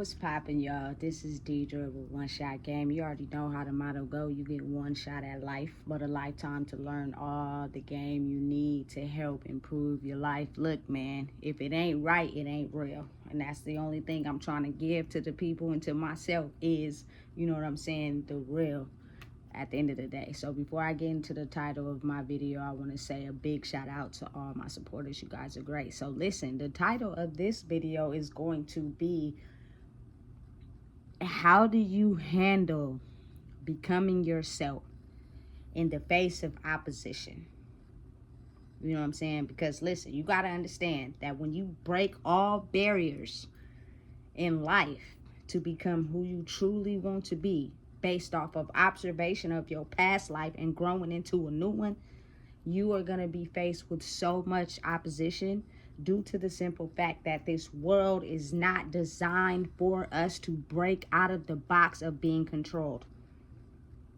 What's poppin', y'all? This is Deidre with One Shot Game. You already know how the motto go. You get one shot at life, but a lifetime to learn all the game you need to help improve your life. Look, man, if it ain't right, it ain't real. And that's the only thing I'm trying to give to the people and to myself is, you know what I'm saying, the real at the end of the day. So before I get into the title of my video, I want to say a big shout out to all my supporters. You guys are great. So listen, the title of this video is going to be, how do you handle becoming yourself in the face of opposition? You know what I'm saying? Because listen, you got to understand that when you break all barriers in life to become who you truly want to be based off of observation of your past life and growing into a new one, you are going to be faced with so much opposition due to the simple fact that this world is not designed for us to break out of the box of being controlled.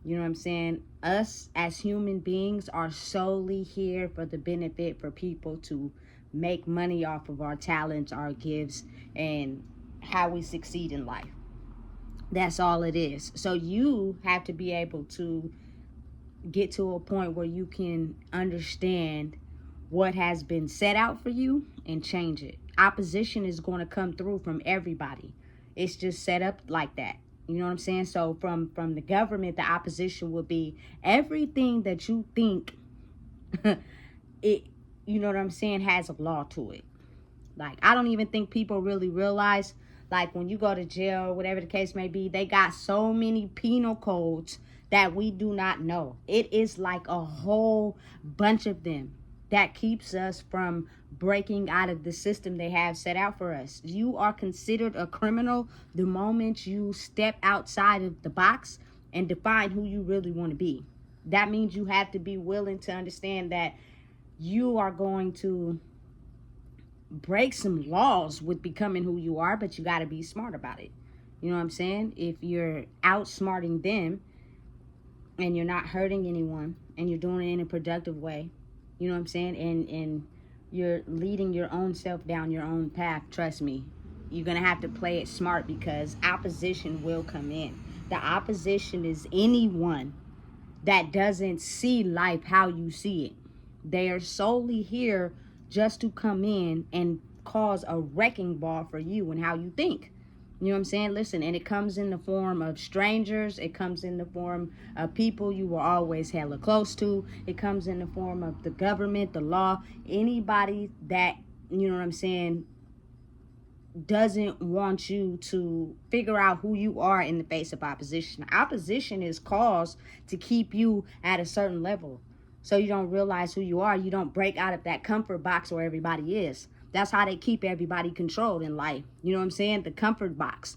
You know what I'm saying? Us as human beings are solely here for the benefit for people to make money off of our talents, our gifts, and how we succeed in life. That's all it is. So you have to be able to get to a point where you can understand what has been set out for you and change it. Opposition is going to come through from everybody. It's just set up like that. You know what I'm saying? So from the government, the opposition will be everything that you think it, you know what I'm saying, has a law to it. Like, I don't even think people really realize, like, when you go to jail or whatever the case may be, they got so many penal codes that we do not know. It is like a whole bunch of them that keeps us from breaking out of the system they have set out for us. You are considered a criminal the moment you step outside of the box and define who you really want to be. That means you have to be willing to understand that you are going to break some laws with becoming who you are, but you got to be smart about it. You know what I'm saying? If you're outsmarting them and you're not hurting anyone and you're doing it in a productive way, you know what I'm saying, and you're leading your own self down your own path, trust me, you're going to have to play it smart because opposition will come in. The opposition is anyone that doesn't see life how you see it. They are solely here just to come in and cause a wrecking ball for you and how you think. You know what I'm saying? Listen, and it comes in the form of strangers. It comes in the form of people you were always hella close to. It comes in the form of the government, the law, anybody that, you know what I'm saying, doesn't want you to figure out who you are in the face of opposition. Opposition is caused to keep you at a certain level. So you don't realize who you are. You don't break out of that comfort box where everybody is. That's how they keep everybody controlled in life. You know what I'm saying? The comfort box.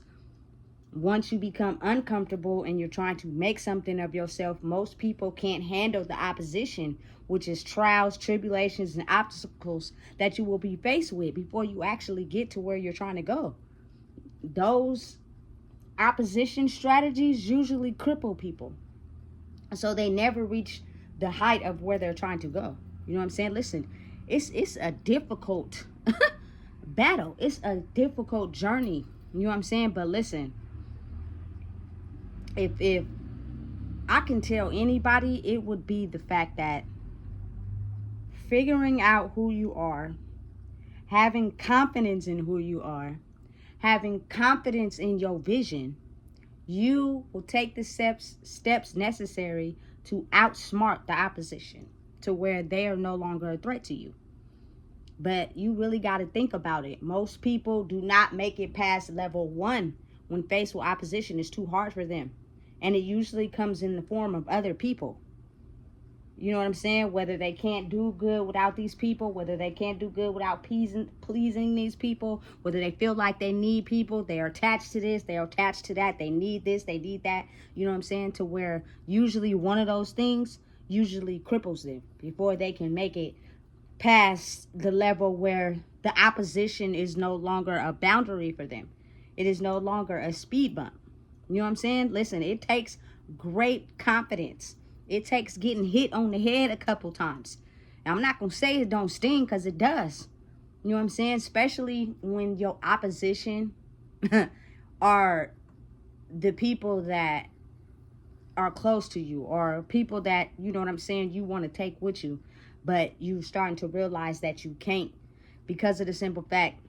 Once you become uncomfortable and you're trying to make something of yourself, most people can't handle the opposition, which is trials, tribulations, and obstacles that you will be faced with before you actually get to where you're trying to go. Those opposition strategies usually cripple people, so they never reach the height of where they're trying to go. You know what I'm saying? Listen, it's a difficult battle. It's a difficult journey. You know what I'm saying? But listen, if I can tell anybody, it would be the fact that figuring out who you are, having confidence in who you are, having confidence in your vision, you will take the steps necessary to outsmart the opposition to where they are no longer a threat to you. But you really got to think about it. Most people do not make it past level 1 when faced with opposition. It's too hard for them. And it usually comes in the form of other people. You know what I'm saying? Whether they can't do good without these people, whether they can't do good without pleasing these people, whether they feel like they need people, they are attached to this, they are attached to that, they need this, they need that. You know what I'm saying? To where usually one of those things usually cripples them before they can make it past the level where the opposition is no longer a boundary for them. It is no longer a speed bump. You know what I'm saying? Listen, it takes great confidence. It takes getting hit on the head a couple times. Now, I'm not going to say it don't sting, because it does. You know what I'm saying? Especially when your opposition are the people that are close to you, or people that, you know what I'm saying, you want to take with you, but you starting to realize that you can't, because of the simple fact,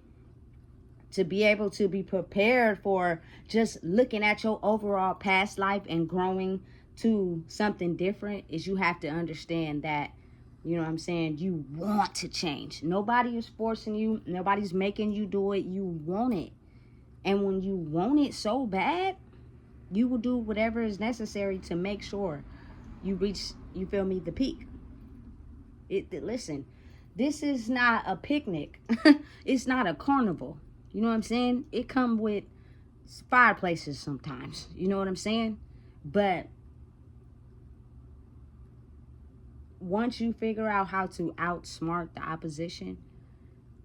to be able to be prepared for just looking at your overall past life and growing to something different, is you have to understand that, you know what I'm saying, you want to change. Nobody is forcing you. Nobody's making you do it. You want it. And when you want it so bad, you will do whatever is necessary to make sure you reach, you feel me, the peak. Listen, this is not a picnic. It's not a carnival. You know what I'm saying? It come with fireplaces sometimes. You know what I'm saying? But once you figure out how to outsmart the opposition,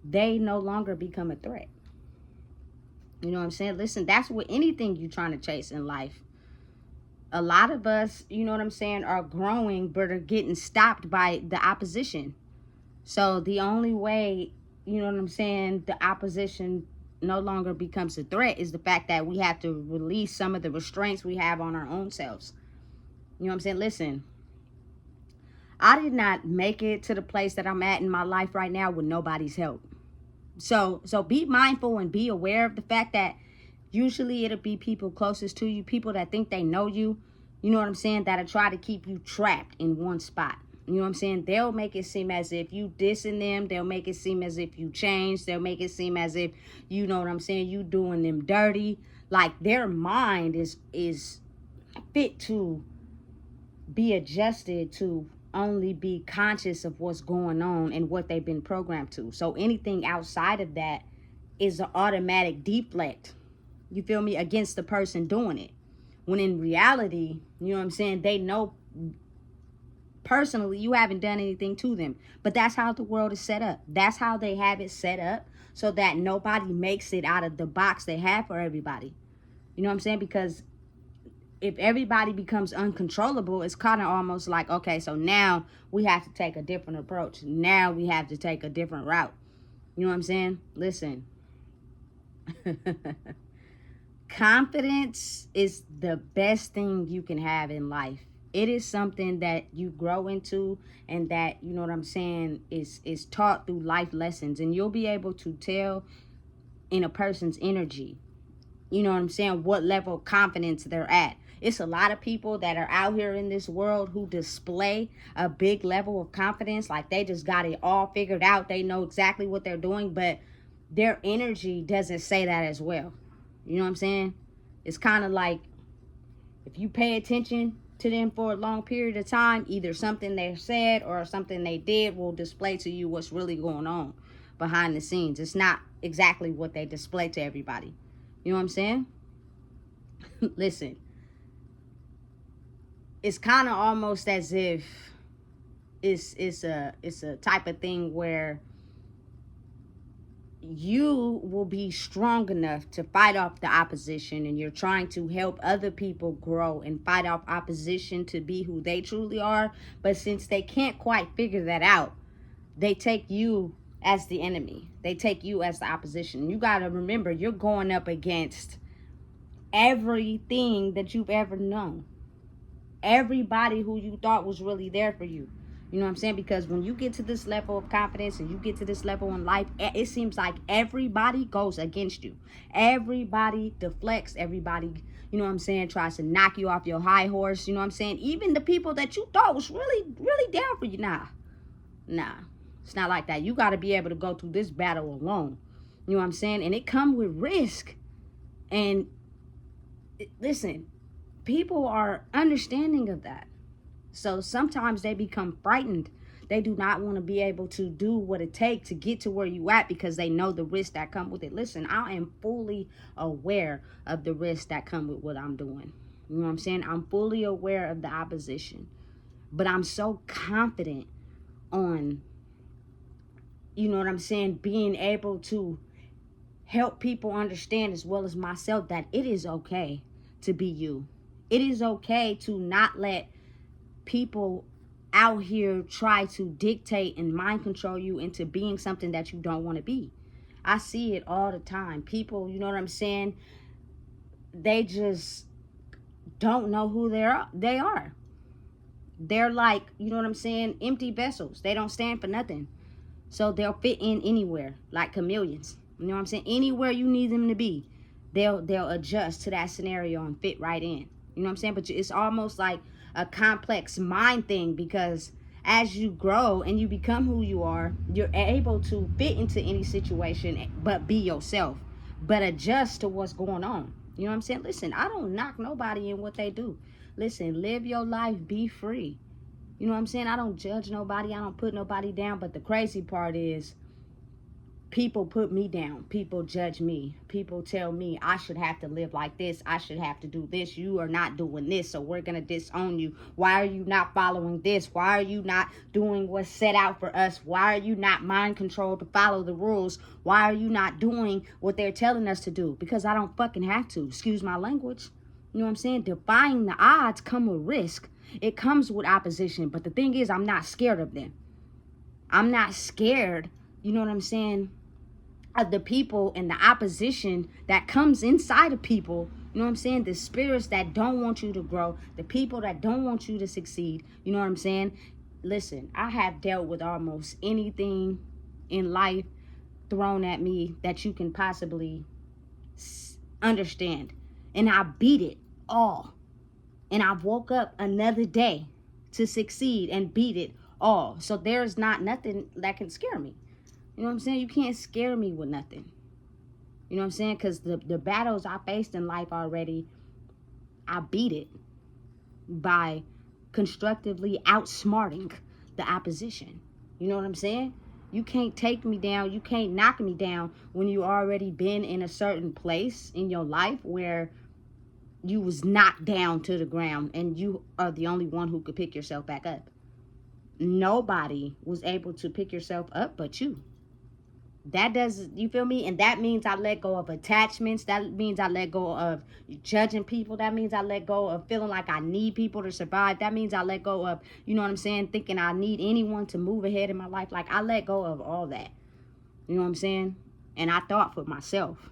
they no longer become a threat. You know what I'm saying? Listen, that's what anything you're trying to chase in life. A lot of us, you know what I'm saying, are growing but are getting stopped by the opposition. So the only way, you know what I'm saying, the opposition no longer becomes a threat is the fact that we have to release some of the restraints we have on our own selves. You know what I'm saying? Listen, I did not make it to the place that I'm at in my life right now with nobody's help. So be mindful and be aware of the fact that usually it'll be people closest to you, people that think they know you, you know what I'm saying, that'll try to keep you trapped in one spot. You know what I'm saying? They'll make it seem as if you dissing them. They'll make it seem as if you changed. They'll make it seem as if, you know what I'm saying, you doing them dirty. Like their mind is fit to be adjusted to only be conscious of what's going on and what they've been programmed to. So anything outside of that is an automatic deflect, you feel me, against the person doing it. When in reality, you know what I'm saying, they know personally you haven't done anything to them. But that's how the world is set up. That's how they have it set up, so that nobody makes it out of the box they have for everybody. You know what I'm saying? Because if everybody becomes uncontrollable, it's kind of almost like, okay, so now we have to take a different approach. Now we have to take a different route. You know what I'm saying? Listen. Confidence is the best thing you can have in life. It is something that you grow into, and that, you know what I'm saying, is taught through life lessons. And you'll be able to tell in a person's energy, you know what I'm saying, what level of confidence they're at. It's a lot of people that are out here in this world who display a big level of confidence, like they just got it all figured out. They know exactly what they're doing, but their energy doesn't say that as well. You know what I'm saying? It's kind of like, if you pay attention to them for a long period of time, either something they said or something they did will display to you what's really going on behind the scenes. It's not exactly what they display to everybody. You know what I'm saying? Listen, it's kind of almost as if it's a type of thing where you will be strong enough to fight off the opposition, and you're trying to help other people grow and fight off opposition to be who they truly are. But since they can't quite figure that out, they take you as the enemy. They take you as the opposition. You got to remember, you're going up against everything that you've ever known. Everybody who you thought was really there for you. You know what I'm saying? Because when you get to this level of confidence and you get to this level in life, it seems like everybody goes against you. Everybody deflects. Everybody, you know what I'm saying, tries to knock you off your high horse. You know what I'm saying? Even the people that you thought was really, really down for you. Nah. It's not like that. You got to be able to go through this battle alone. You know what I'm saying? And it comes with risk. And listen, people are understanding of that. So sometimes they become frightened. They do not want to be able to do what it takes to get to where you at, because they know the risks that come with it. Listen, I am fully aware of the risks that come with what I'm doing. You know what I'm saying? I'm fully aware of the opposition. But I'm so confident on, you know what I'm saying, being able to help people understand, as well as myself, that it is okay to be you. It is okay to not let people out here try to dictate and mind control you into being something that you don't want to be. I see it all the time. People, you know what I'm saying, they just don't know who they are. They're like, you know what I'm saying, empty vessels. They don't stand for nothing. So they'll fit in anywhere, like chameleons. You know what I'm saying? Anywhere you need them to be, they'll adjust to that scenario and fit right in. You know what I'm saying? But it's almost like a complex mind thing, because as you grow and you become who you are, you're able to fit into any situation, but be yourself, but adjust to what's going on. You know what I'm saying? Listen, I don't knock nobody in what they do. Listen, live your life, be free. You know what I'm saying? I don't judge nobody. I don't put nobody down. But the crazy part is, people put me down. People judge me. People tell me I should have to live like this. I should have to do this. You are not doing this, so we're going to disown you. Why are you not following this? Why are you not doing what's set out for us? Why are you not mind controlled to follow the rules? Why are you not doing what they're telling us to do? Because I don't fucking have to. Excuse my language. You know what I'm saying? Defying the odds come with risk. It comes with opposition. But the thing is, I'm not scared of them. I'm not scared, you know what I'm saying, of the people and the opposition that comes inside of people. You know what I'm saying? The spirits that don't want you to grow, the people that don't want you to succeed. You know what I'm saying? Listen, I have dealt with almost anything in life thrown at me that you can possibly understand. And I beat it all. And I woke up another day to succeed and beat it all. So there's not nothing that can scare me. You know what I'm saying? You can't scare me with nothing. You know what I'm saying? Because the battles I faced in life already, I beat it by constructively outsmarting the opposition. You know what I'm saying? You can't take me down. You can't knock me down when you already been in a certain place in your life where you was knocked down to the ground and you are the only one who could pick yourself back up. Nobody was able to pick yourself up but you. That does, you feel me? And that means I let go of attachments. That means I let go of judging people. That means I let go of feeling like I need people to survive. That means I let go of, you know what I'm saying, thinking I need anyone to move ahead in my life. Like, I let go of all that. You know what I'm saying? And I thought for myself.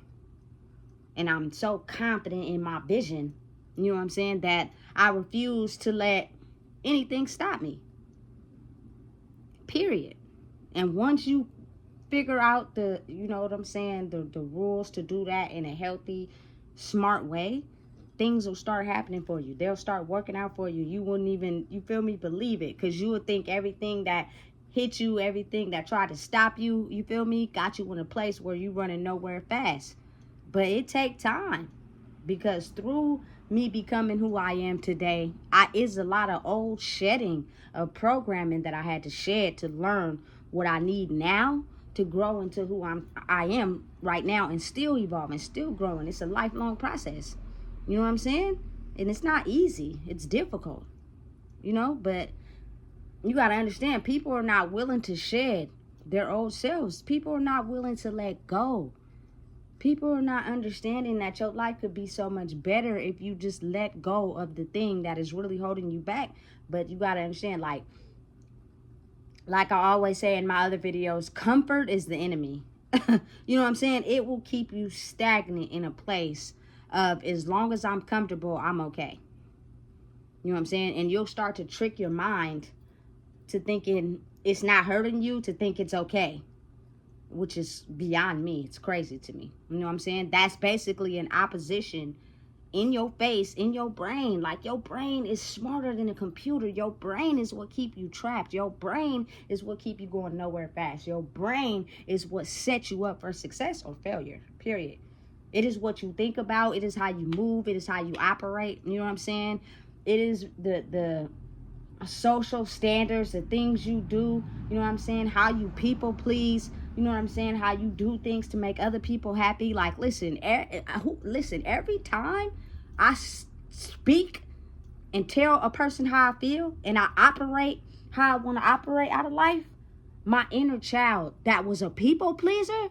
And I'm so confident in my vision, you know what I'm saying, that I refuse to let anything stop me. Period. And once you figure out the, you know what I'm saying, the rules to do that in a healthy, smart way, things will start happening for you. They'll start working out for you. You wouldn't even, you feel me, believe it. Because you would think everything that hit you, everything that tried to stop you, you feel me, got you in a place where you running nowhere fast. But it take time. Because through me becoming who I am today, is a lot of old shedding of programming that I had to shed to learn what I need now to grow into who I am right now, and still evolving, still growing. It's a lifelong process. You know what I'm saying? And it's not easy. It's difficult. You know, but you got to understand, people are not willing to shed their old selves. People are not willing to let go. People are not understanding that your life could be so much better if you just let go of the thing that is really holding you back. But you got to understand, like I always say in my other videos, comfort is the enemy. You know what I'm saying? It will keep you stagnant in a place of, as long as I'm comfortable, I'm okay. You know what I'm saying? And you'll start to trick your mind to thinking it's not hurting you, to think it's okay. Which is beyond me. It's crazy to me. You know what I'm saying? That's basically an opposition in your face, in your brain. Like, your brain is smarter than a computer. Your brain is what keep you trapped. Your brain is what keep you going nowhere fast. Your brain is what sets you up for success or failure, period. It is what you think about. It is how you move. It is how you operate. You know what I'm saying? It is the social standards, the things you do, you know what I'm saying, how you people please, you know what I'm saying, how you do things to make other people happy. Like, listen, every time I speak and tell a person how I feel and I operate how I want to operate out of life, my inner child that was a people pleaser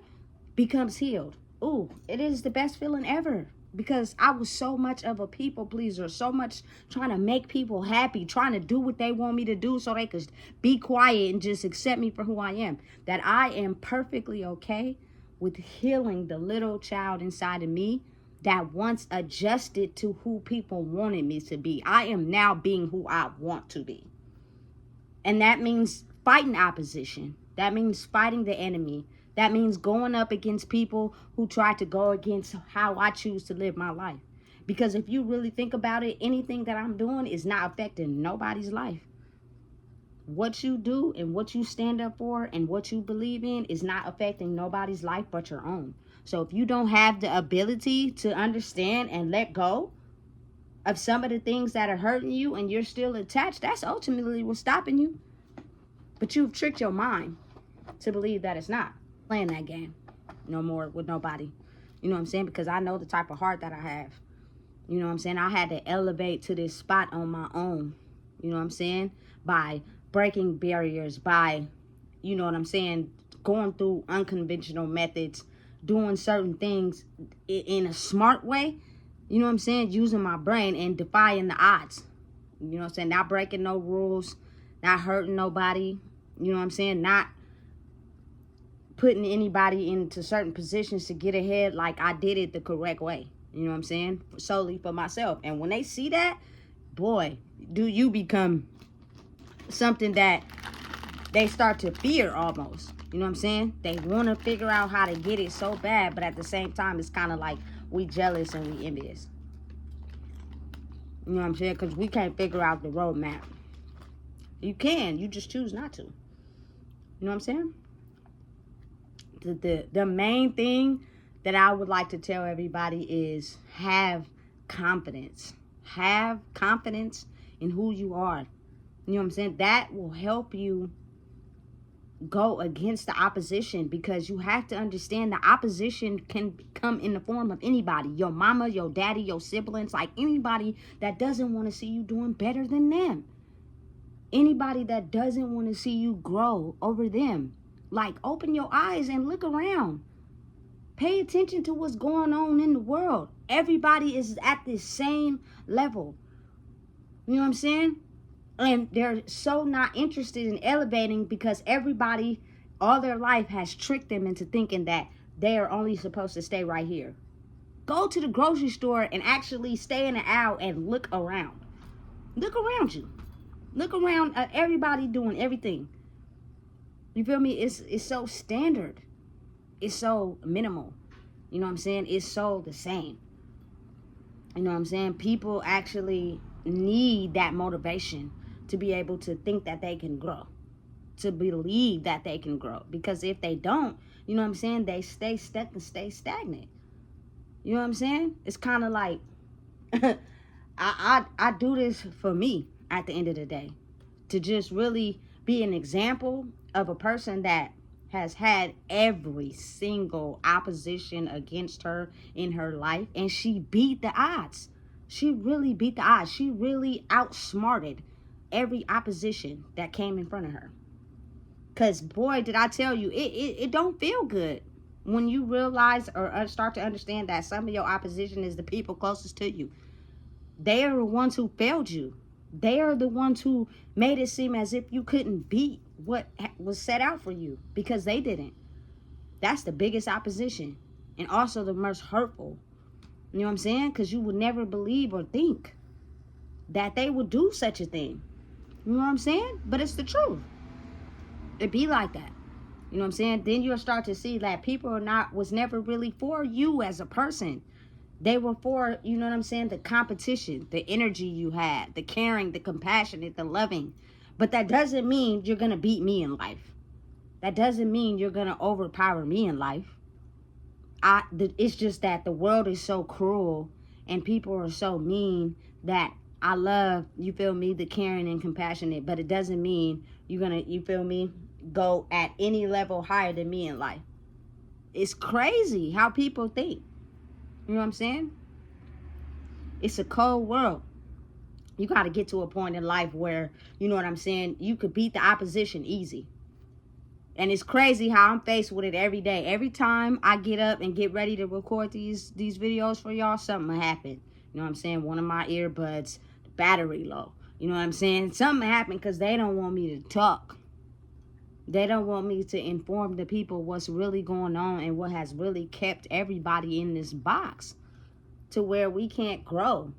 becomes healed. Ooh, it is the best feeling ever. Because I was so much of a people pleaser, so much trying to make people happy, trying to do what they want me to do so they could be quiet and just accept me for who I am, that I am perfectly okay with healing the little child inside of me that once adjusted to who people wanted me to be. I am now being who I want to be. And that means fighting opposition. That means fighting the enemy. That means going up against people who try to go against how I choose to live my life. Because if you really think about it, anything that I'm doing is not affecting nobody's life. What you do and what you stand up for and what you believe in is not affecting nobody's life but your own. So if you don't have the ability to understand and let go of some of the things that are hurting you and you're still attached, that's ultimately what's stopping you. But you've tricked your mind to believe that it's not. Playing that game no more with nobody. You know what I'm saying? Because I know the type of heart that I have. You know what I'm saying? I had to elevate to this spot on my own. You know what I'm saying? By breaking barriers, by, you know what I'm saying, going through unconventional methods, doing certain things in a smart way. You know what I'm saying? Using my brain and defying the odds. You know what I'm saying? Not breaking no rules, not hurting nobody. You know what I'm saying? Not putting anybody into certain positions to get ahead like I did it the correct way. You know what I'm saying? Solely for myself. And when they see that, boy, do you become something that they start to fear almost. You know what I'm saying? They want to figure out how to get it so bad, but at the same time, it's kind of like we jealous and we envious. You know what I'm saying? Because we can't figure out the roadmap. You can. You just choose not to. You know what I'm saying? The main thing that I would like to tell everybody is have confidence. Have confidence in who you are. You know what I'm saying? That will help you go against the opposition, because you have to understand the opposition can come in the form of anybody. Your mama, your daddy, your siblings, like anybody that doesn't want to see you doing better than them. Anybody that doesn't want to see you grow over them. Like, open your eyes and look around. Pay attention to what's going on in the world. Everybody is at the same level. You know what I'm saying? And they're so not interested in elevating because everybody all their life has tricked them into thinking that they are only supposed to stay right here. Go to the grocery store and actually stay in the aisle and look around. Look around you. Look around at everybody doing everything. You feel me? It's so standard. It's so minimal. You know what I'm saying? It's so the same. You know what I'm saying? People actually need that motivation to be able to think that they can grow, to believe that they can grow. Because if they don't, you know what I'm saying, they stay stuck and stay stagnant. You know what I'm saying? It's kind of like I do this for me at the end of the day, to just really be an example of a person that has had every single opposition against her in her life, and she beat the odds. She really beat the odds. She really outsmarted every opposition that came in front of her. Because, boy, did I tell you, it don't feel good when you realize or start to understand that some of your opposition is the people closest to you. They are the ones who failed you. They are the ones who made it seem as if you couldn't beat what was set out for you, because they didn't. That's the biggest opposition, and also the most hurtful. You know what I'm saying? Because you would never believe or think that they would do such a thing. You know what I'm saying? But it's the truth. It be like that. You know what I'm saying? Then you'll start to see that people was never really for you as a person. They were for, you know what I'm saying, the competition, the energy you had, the caring, the compassionate, the loving. But that doesn't mean you're going to beat me in life. That doesn't mean you're going to overpower me in life. It's just that the world is so cruel and people are so mean that I love, you feel me, the caring and compassionate. But it doesn't mean you're going to, you feel me, go at any level higher than me in life. It's crazy how people think. You know what I'm saying? It's a cold world. You got to get to a point in life where, you know what I'm saying, you could beat the opposition easy. And it's crazy how I'm faced with it every day. Every time I get up and get ready to record these videos for y'all, something will happen. You know what I'm saying? One of my earbuds, the battery low. You know what I'm saying? Something happened because they don't want me to talk. They don't want me to inform the people what's really going on and what has really kept everybody in this box. to where we can't grow.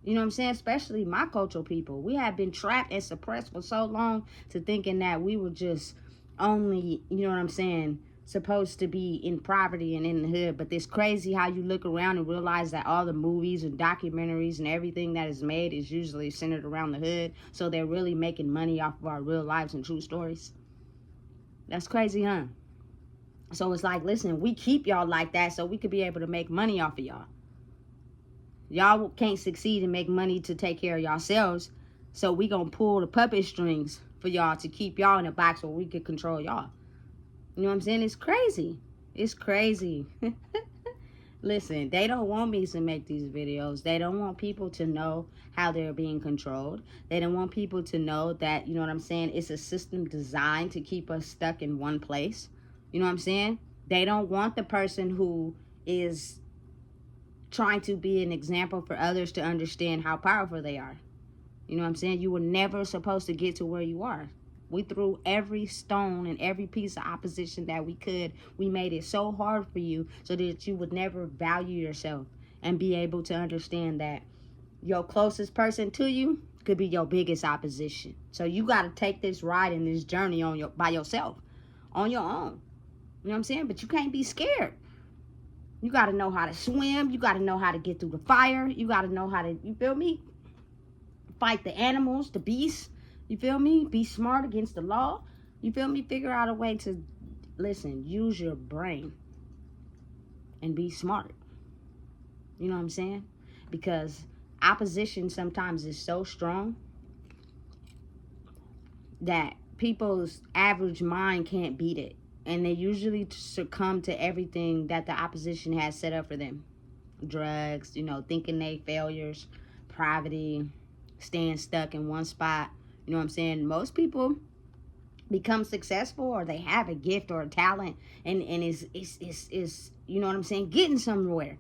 You know what I'm saying? Especially my cultural people. We have been trapped and suppressed for so long to thinking that we were just only, you know what I'm saying, supposed to be in poverty and in the hood. But it's crazy how you look around and realize that all the movies and documentaries and everything that is made is usually centered around the hood. So they're really making money off of our real lives and true stories. That's crazy, huh? So it's like, listen, we keep y'all like that so we could be able to make money off of y'all. Y'all can't succeed and make money to take care of yourselves. So we gonna pull the puppet strings for y'all to keep y'all in a box where we can control y'all. You know what I'm saying? It's crazy. It's crazy. Listen, they don't want me to make these videos. They don't want people to know how they're being controlled. They don't want people to know that, you know what I'm saying, it's a system designed to keep us stuck in one place. You know what I'm saying? They don't want the person who is trying to be an example for others to understand how powerful they are. You know what I'm saying? You were never supposed to get to where you are. We threw every stone and every piece of opposition that we could. We made it so hard for you so that you would never value yourself and be able to understand that your closest person to you could be your biggest opposition. So you got to take this ride and this journey by yourself, on your own. You know what I'm saying? But you can't be scared. You got to know how to swim. You got to know how to get through the fire. You got to know how to, you feel me? Fight the animals, the beasts. You feel me? Be smart against the law. You feel me? Figure out a way to, listen, use your brain and be smart. You know what I'm saying? Because opposition sometimes is so strong that people's average mind can't beat it. And they usually succumb to everything that the opposition has set up for them. Drugs, you know, thinking they failures, poverty, staying stuck in one spot. You know what I'm saying? Most people become successful or they have a gift or a talent and is you know what I'm saying, getting somewhere.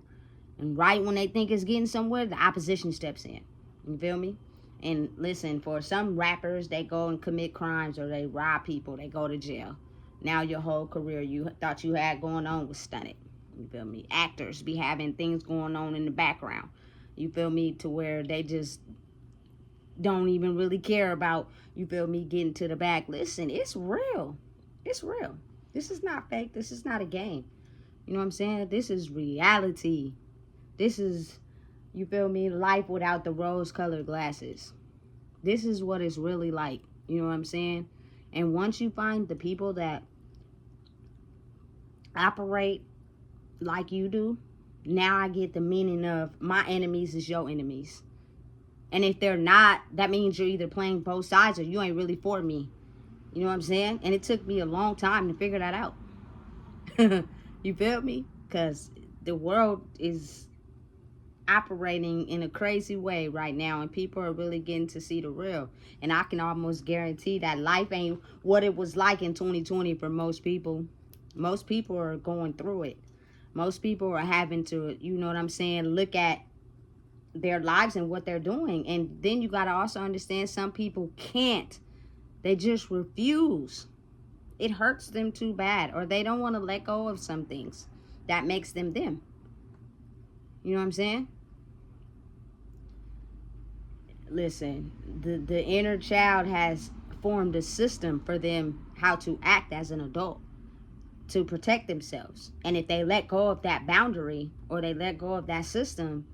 And right when they think it's getting somewhere, the opposition steps in. You feel me? And listen, for some rappers, they go and commit crimes or they rob people, they go to jail. Now your whole career you thought you had going on was stunted. You feel me? Actors be having things going on in the background. You feel me? To where they just don't even really care about, you feel me, getting to the back. Listen, it's real. It's real. This is not fake. This is not a game. You know what I'm saying? This is reality. This is, you feel me, life without the rose-colored glasses. This is what it's really like. You know what I'm saying? And once you find the people that operate like you do, now I get the meaning of my enemies is your enemies. And if they're not, that means you're either playing both sides or you ain't really for me. You know what I'm saying? And it took me a long time to figure that out. You feel me? Because the world is operating in a crazy way right now and people are really getting to see the real. And I can almost guarantee that life ain't what it was like in 2020 for most people. Most people are going through it. Most people are having to, you know what I'm saying, look at their lives and what they're doing. And then you got to also understand some people can't. They just refuse. It hurts them too bad, or they don't want to let go of some things that makes them them. You know what I'm saying? Listen, the inner child has formed a system for them how to act as an adult to protect themselves. And if they let go of that boundary or they let go of that system,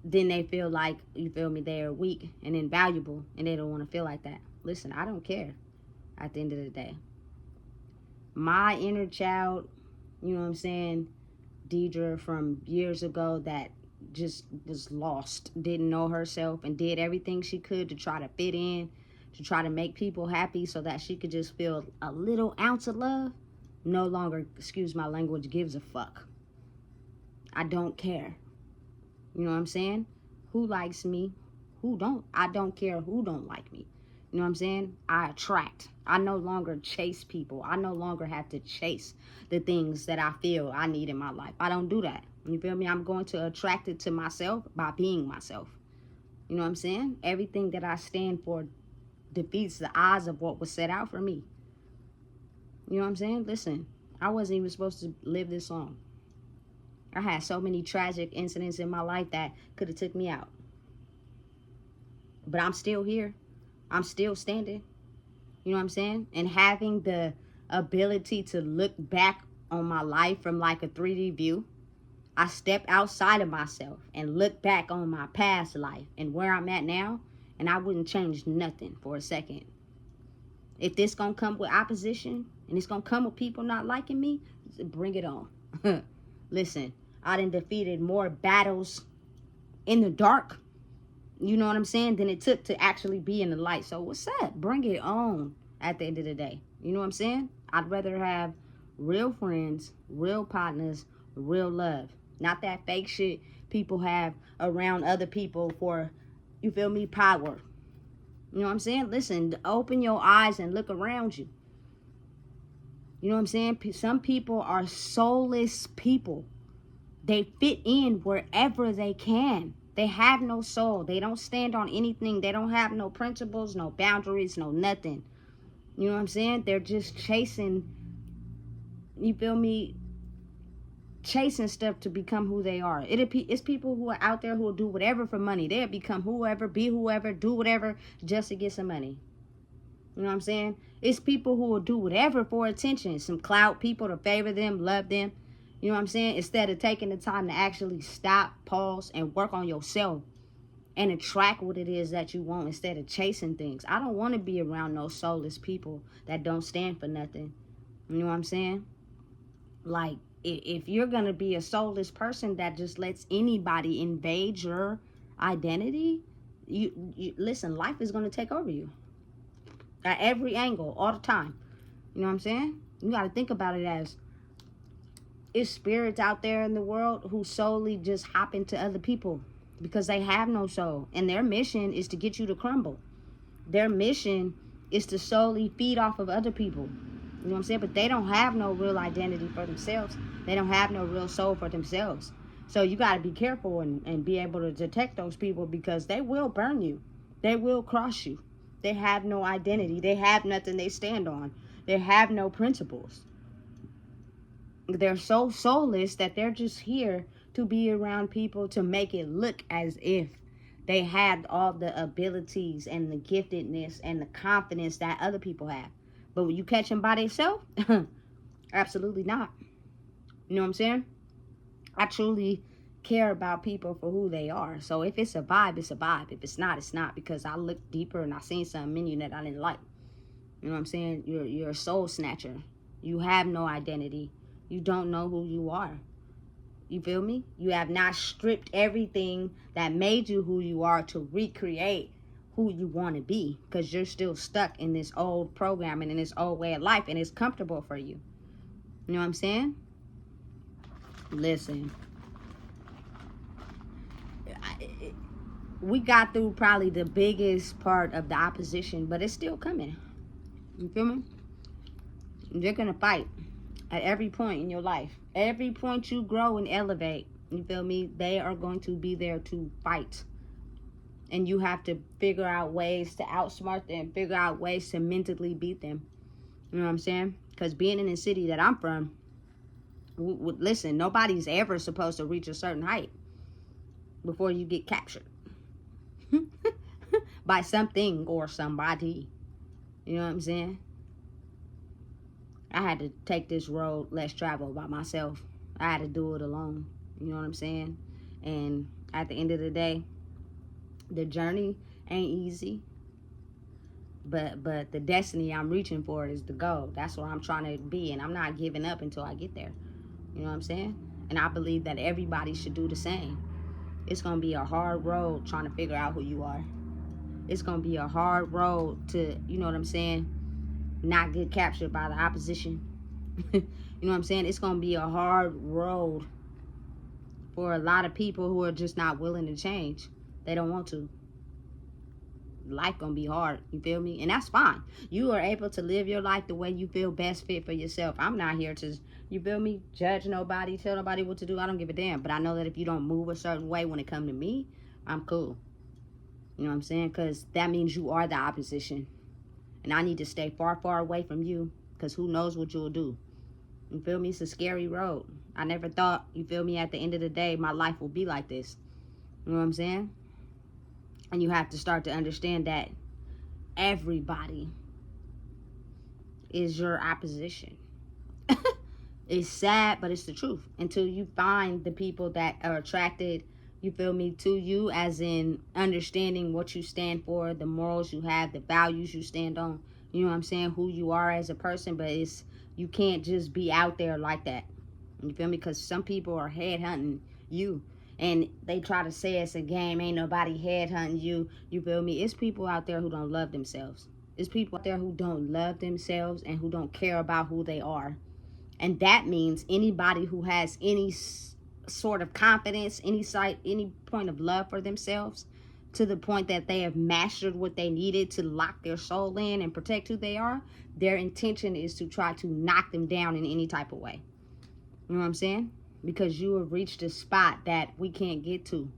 then they feel like, you feel me, they are weak and invaluable and they don't want to feel like that. Listen, I don't care at the end of the day. My inner child, you know what I'm saying, Deidre from years ago that just was lost, didn't know herself and did everything she could to try to fit in, to try to make people happy so that she could just feel a little ounce of love, no longer, excuse my language, gives a fuck. I don't care. You know what I'm saying? Who likes me? Who don't? I don't care who don't like me. You know what I'm saying? I attract. I no longer chase people. I no longer have to chase the things that I feel I need in my life. I don't do that. You feel me? I'm going to attract it to myself by being myself. You know what I'm saying? Everything that I stand for defeats the odds of what was set out for me. You know what I'm saying? Listen, I wasn't even supposed to live this long. I had so many tragic incidents in my life that could have took me out. But I'm still here. I'm still standing. You know what I'm saying? And having the ability to look back on my life from like a 3D view, I step outside of myself and look back on my past life and where I'm at now, and I wouldn't change nothing for a second. If this gonna come with opposition and it's gonna come with people not liking me, bring it on. Listen, I done defeated more battles in the dark, you know what I'm saying, than it took to actually be in the light. So what's up? Bring it on at the end of the day. You know what I'm saying? I'd rather have real friends, real partners, real love. Not that fake shit people have around other people for, you feel me, power. You know what I'm saying? Listen, open your eyes and look around you. You know what I'm saying? Some people are soulless people. They fit in wherever they can. They have no soul. They don't stand on anything. They don't have no principles, no boundaries, no nothing. You know what I'm saying? They're just chasing, you feel me, chasing stuff to become who they are. It's people who are out there who will do whatever for money. They'll become whoever, be whoever, do whatever just to get some money. You know what I'm saying? It's people who will do whatever for attention. Some clout people to favor them, love them. You know what I'm saying? Instead of taking the time to actually stop, pause, and work on yourself and attract what it is that you want instead of chasing things. I don't want to be around no soulless people that don't stand for nothing. You know what I'm saying? Like, if you're going to be a soulless person that just lets anybody invade your identity, you listen, life is going to take over you. At every angle, all the time. You know what I'm saying? You got to think about it as, it's spirits out there in the world who solely just hop into other people because they have no soul. And their mission is to get you to crumble. Their mission is to solely feed off of other people. You know what I'm saying? But they don't have no real identity for themselves. They don't have no real soul for themselves. So you got to be careful and be able to detect those people, because they will burn you. They will cross you. They have no identity. They have nothing they stand on. They have no principles. They're so soulless that they're just here to be around people to make it look as if they had all the abilities and the giftedness and the confidence that other people have. But when you catch them by themselves, absolutely not. You know what I'm saying? I truly care about people for who they are. So if it's a vibe, it's a vibe. If it's not, it's not, because I looked deeper and I seen something in you that I didn't like. You know what I'm saying? You're a soul snatcher. You have no identity. You don't know who you are. You feel me? You have not stripped everything that made you who you are to recreate who you want to be, because you're still stuck in this old programming and this old way of life, and it's comfortable for you. You know what I'm saying? Listen, we got through probably the biggest part of the opposition, but it's still coming. You feel me? They're gonna fight at every point in your life. Every point you grow and elevate, you feel me, they are going to be there to fight. And you have to figure out ways to outsmart them, figure out ways to mentally beat them. You know what I'm saying? Because being in the city that I'm from, listen, nobody's ever supposed to reach a certain height before you get captured by something or somebody. You know what I'm saying? I had to take this road less traveled by myself. I had to do it alone. You know what I'm saying? And at the end of the day, the journey ain't easy. But the destiny I'm reaching for is the goal. That's where I'm trying to be. And I'm not giving up until I get there. You know what I'm saying? And I believe that everybody should do the same. It's going to be a hard road trying to figure out who you are. It's going to be a hard road to, you know what I'm saying, not get captured by the opposition. You know what I'm saying? It's going to be a hard road for a lot of people who are just not willing to change. They don't want to. Life gonna be hard, you feel me? And that's fine. You are able to live your life the way you feel best fit for yourself. I'm not here to, you feel me, judge nobody, tell nobody what to do. I don't give a damn. But I know that if you don't move a certain way when it comes to me, I'm cool. You know what I'm saying? Because that means you are the opposition. And I need to stay far, far away from you, because who knows what you'll do. You feel me? It's a scary road. I never thought, you feel me, at the end of the day, my life will be like this. You know what I'm saying? And you have to start to understand that everybody is your opposition. It's sad, but it's the truth. Until you find the people that are attracted, you feel me, to you, as in understanding what you stand for, the morals you have, the values you stand on. You know what I'm saying? Who you are as a person, but you can't just be out there like that. You feel me? Because some people are headhunting you, and they try to say it's a game. Ain't nobody headhunting you. You feel me? It's people out there who don't love themselves. It's people out there who don't love themselves and who don't care about who they are. And that means anybody who has any sort of confidence, any point of love for themselves, to the point that they have mastered what they needed to lock their soul in and protect who they are, their intention is to try to knock them down in any type of way. You know what I'm saying? Because you have reached a spot that we can't get to.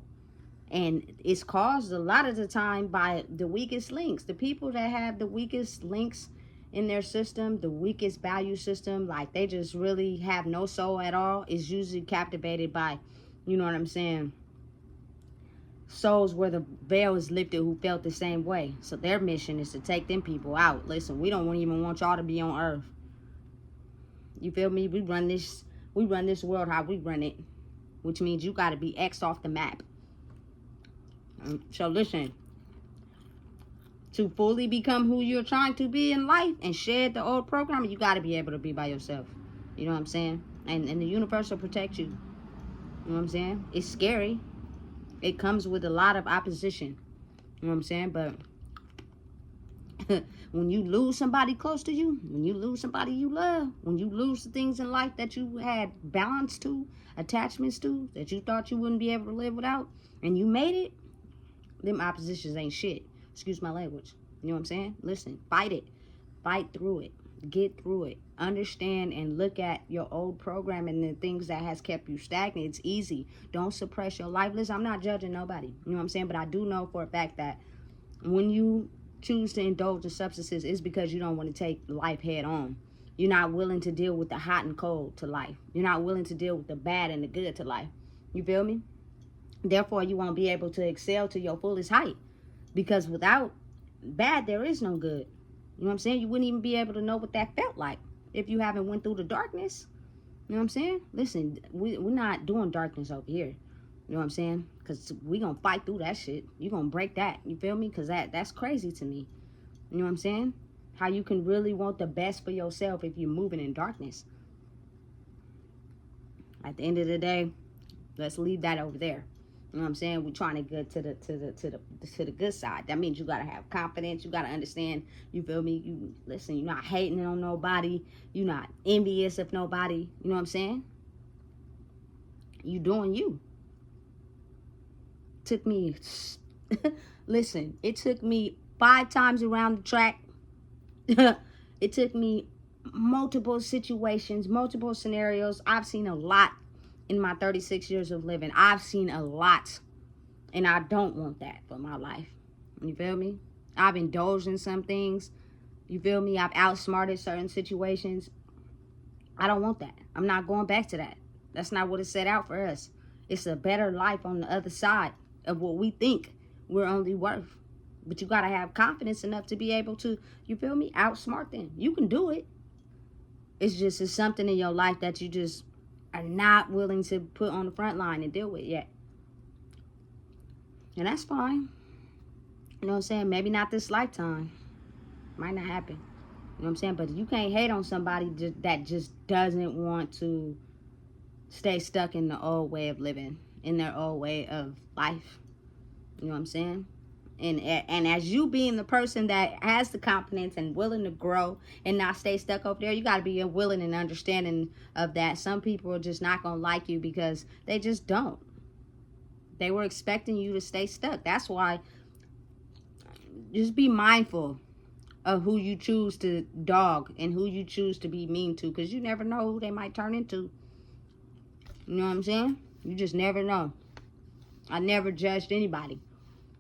And it's caused a lot of the time by the weakest links. The people that have the weakest links in their system, the weakest value system, like they just really have no soul at all, is usually captivated by, you know what I'm saying, souls where the veil is lifted who felt the same way. So their mission is to take them people out. Listen, we don't even want y'all to be on earth. You feel me? We run this world how we run it, which means you got to be X'd off the map. So listen, to fully become who you're trying to be in life and shed the old programming, you got to be able to be by yourself. You know what I'm saying? And the universe will protect you. You know what I'm saying? It's scary. It comes with a lot of opposition. You know what I'm saying? But when you lose somebody close to you, when you lose somebody you love, when you lose the things in life that you had balance to, attachments to, that you thought you wouldn't be able to live without, and you made it, them oppositions ain't shit. Excuse my language. You know what I'm saying? Listen, fight it. Fight through it. Get through it. Understand and look at your old program and the things that has kept you stagnant. It's easy. Don't suppress your life. Listen, I'm not judging nobody. You know what I'm saying? But I do know for a fact that when you choose to indulge in substances, it's because you don't want to take life head on. You're not willing to deal with the hot and cold to life. You're not willing to deal with the bad and the good to life. You feel me? Therefore, you won't be able to excel to your fullest height. Because without bad, there is no good. You know what I'm saying? You wouldn't even be able to know what that felt like if you haven't went through the darkness. You know what I'm saying? Listen, we're not doing darkness over here. You know what I'm saying? Because we going to fight through that shit. You going to break that. You feel me? Because that's crazy to me. You know what I'm saying? How you can really want the best for yourself if you're moving in darkness. At the end of the day, let's leave that over there. You know what I'm saying? We're trying to get to the good side. That means you gotta have confidence. You gotta understand. You feel me? You listen. You're not hating on nobody. You're not envious of nobody. You know what I'm saying? You doing you. Took me. Listen. It took me 5 times around the track. It took me multiple situations, multiple scenarios. I've seen a lot. In my 36 years of living, I've seen a lot, and I don't want that for my life. You feel me? I've indulged in some things. You feel me? I've outsmarted certain situations. I don't want that. I'm not going back to that. That's not what it set out for us. It's a better life on the other side of what we think we're only worth. But you got to have confidence enough to be able to, you feel me, outsmart them. You can do it. It's something in your life that you just are not willing to put on the front line and deal with yet. And that's fine. You know what I'm saying? Maybe not this lifetime. Might not happen. You know what I'm saying? But you can't hate on somebody that just doesn't want to stay stuck in the old way of living, in their old way of life. You know what I'm saying? And as you being the person that has the confidence and willing to grow and not stay stuck over there, you got to be willing and understanding of that. Some people are just not going to like you because they just don't. They were expecting you to stay stuck. That's why just be mindful of who you choose to dog and who you choose to be mean to, because you never know who they might turn into. You know what I'm saying? You just never know. I never judged anybody.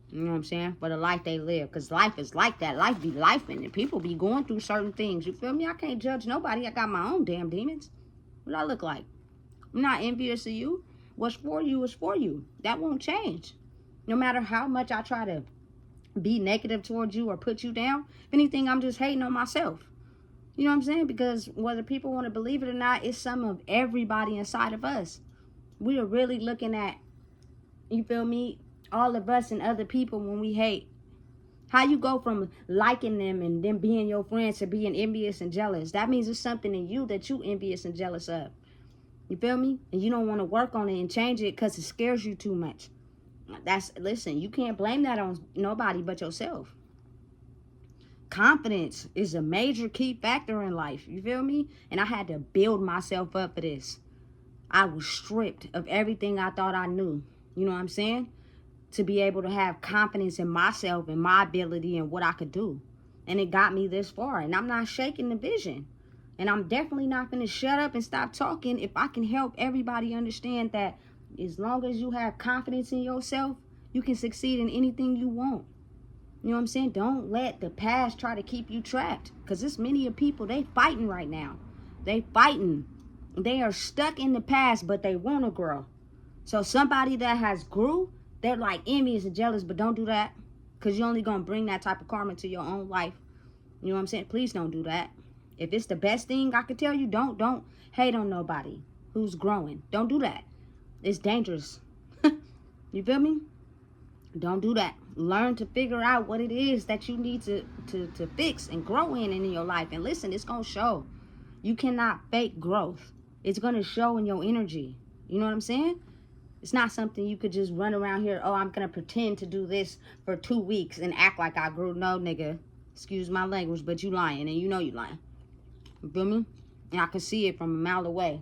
You know what I'm saying? For the life they live. Because life is like that. Life be lifing. And people be going through certain things. You feel me? I can't judge nobody. I got my own damn demons. What do I look like? I'm not envious of you. What's for you is for you. That won't change. No matter how much I try to be negative towards you or put you down, if anything, I'm just hating on myself. You know what I'm saying? Because whether people want to believe it or not, it's some of everybody inside of us. We are really looking at, you feel me, all of us and other people when we hate. How you go from liking them and them being your friends to being envious and jealous? That means there's something in you that you envious and jealous of. You feel me? And you don't want to work on it and change it because it scares you too much. Listen, you can't blame that on nobody but yourself. Confidence is a major key factor in life. You feel me? And I had to build myself up for this. I was stripped of everything I thought I knew. You know what I'm saying? To be able to have confidence in myself and my ability and what I could do. And it got me this far. And I'm not shaking the vision. And I'm definitely not going to shut up and stop talking if I can help everybody understand that as long as you have confidence in yourself, you can succeed in anything you want. You know what I'm saying? Don't let the past try to keep you trapped. Because there's many of people, they fighting right now. They fighting. They are stuck in the past, but they want to grow. So somebody that has grew, they're like envious and jealous, but don't do that. Because you're only going to bring that type of karma to your own life. You know what I'm saying? Please don't do that. If it's the best thing I could tell you, don't hate on nobody who's growing. Don't do that. It's dangerous. You feel me? Don't do that. Learn to figure out what it is that you need to fix and grow in your life. And listen, it's going to show. You cannot fake growth. It's going to show in your energy. You know what I'm saying? It's not something you could just run around here, oh, I'm going to pretend to do this for 2 weeks and act like I grew. No, nigga. Excuse my language, but you lying, and you know you lying. You feel me? And I can see it from a mile away.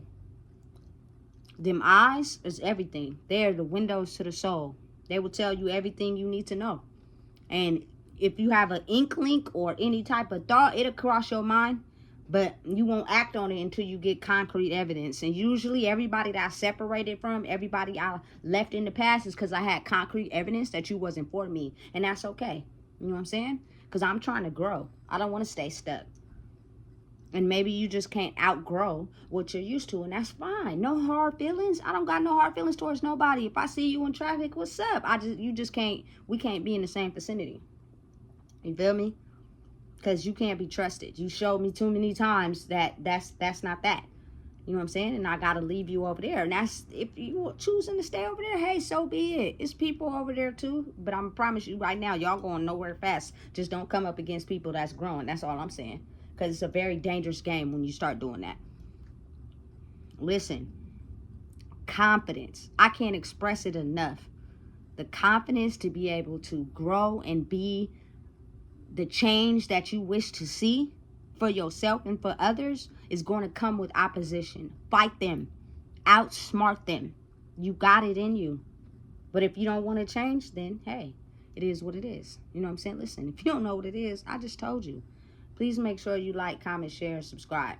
Them eyes is everything. They are the windows to the soul. They will tell you everything you need to know. And if you have an inkling or any type of thought, it'll cross your mind. But you won't act on it until you get concrete evidence. And usually everybody that I separated from, everybody I left in the past is because I had concrete evidence that you wasn't for me. And that's okay. You know what I'm saying? Because I'm trying to grow. I don't want to stay stuck. And maybe you just can't outgrow what you're used to. And that's fine. No hard feelings. I don't got no hard feelings towards nobody. If I see you in traffic, what's up? We can't be in the same vicinity. You feel me? Because you can't be trusted. You showed me too many times that's not that. You know what I'm saying? And I got to leave you over there. And that's, if you choosing to stay over there, hey, so be it. It's people over there too. But I'm promise you right now, y'all going nowhere fast. Just don't come up against people that's growing. That's all I'm saying. Because it's a very dangerous game when you start doing that. Listen, confidence. I can't express it enough. The confidence to be able to grow and be the change that you wish to see for yourself and for others is going to come with opposition. Fight them. Outsmart them. You got it in you. But if you don't want to change, then hey, it is what it is. You know what I'm saying? Listen, if you don't know what it is, I just told you. Please make sure you like, comment, share, and subscribe.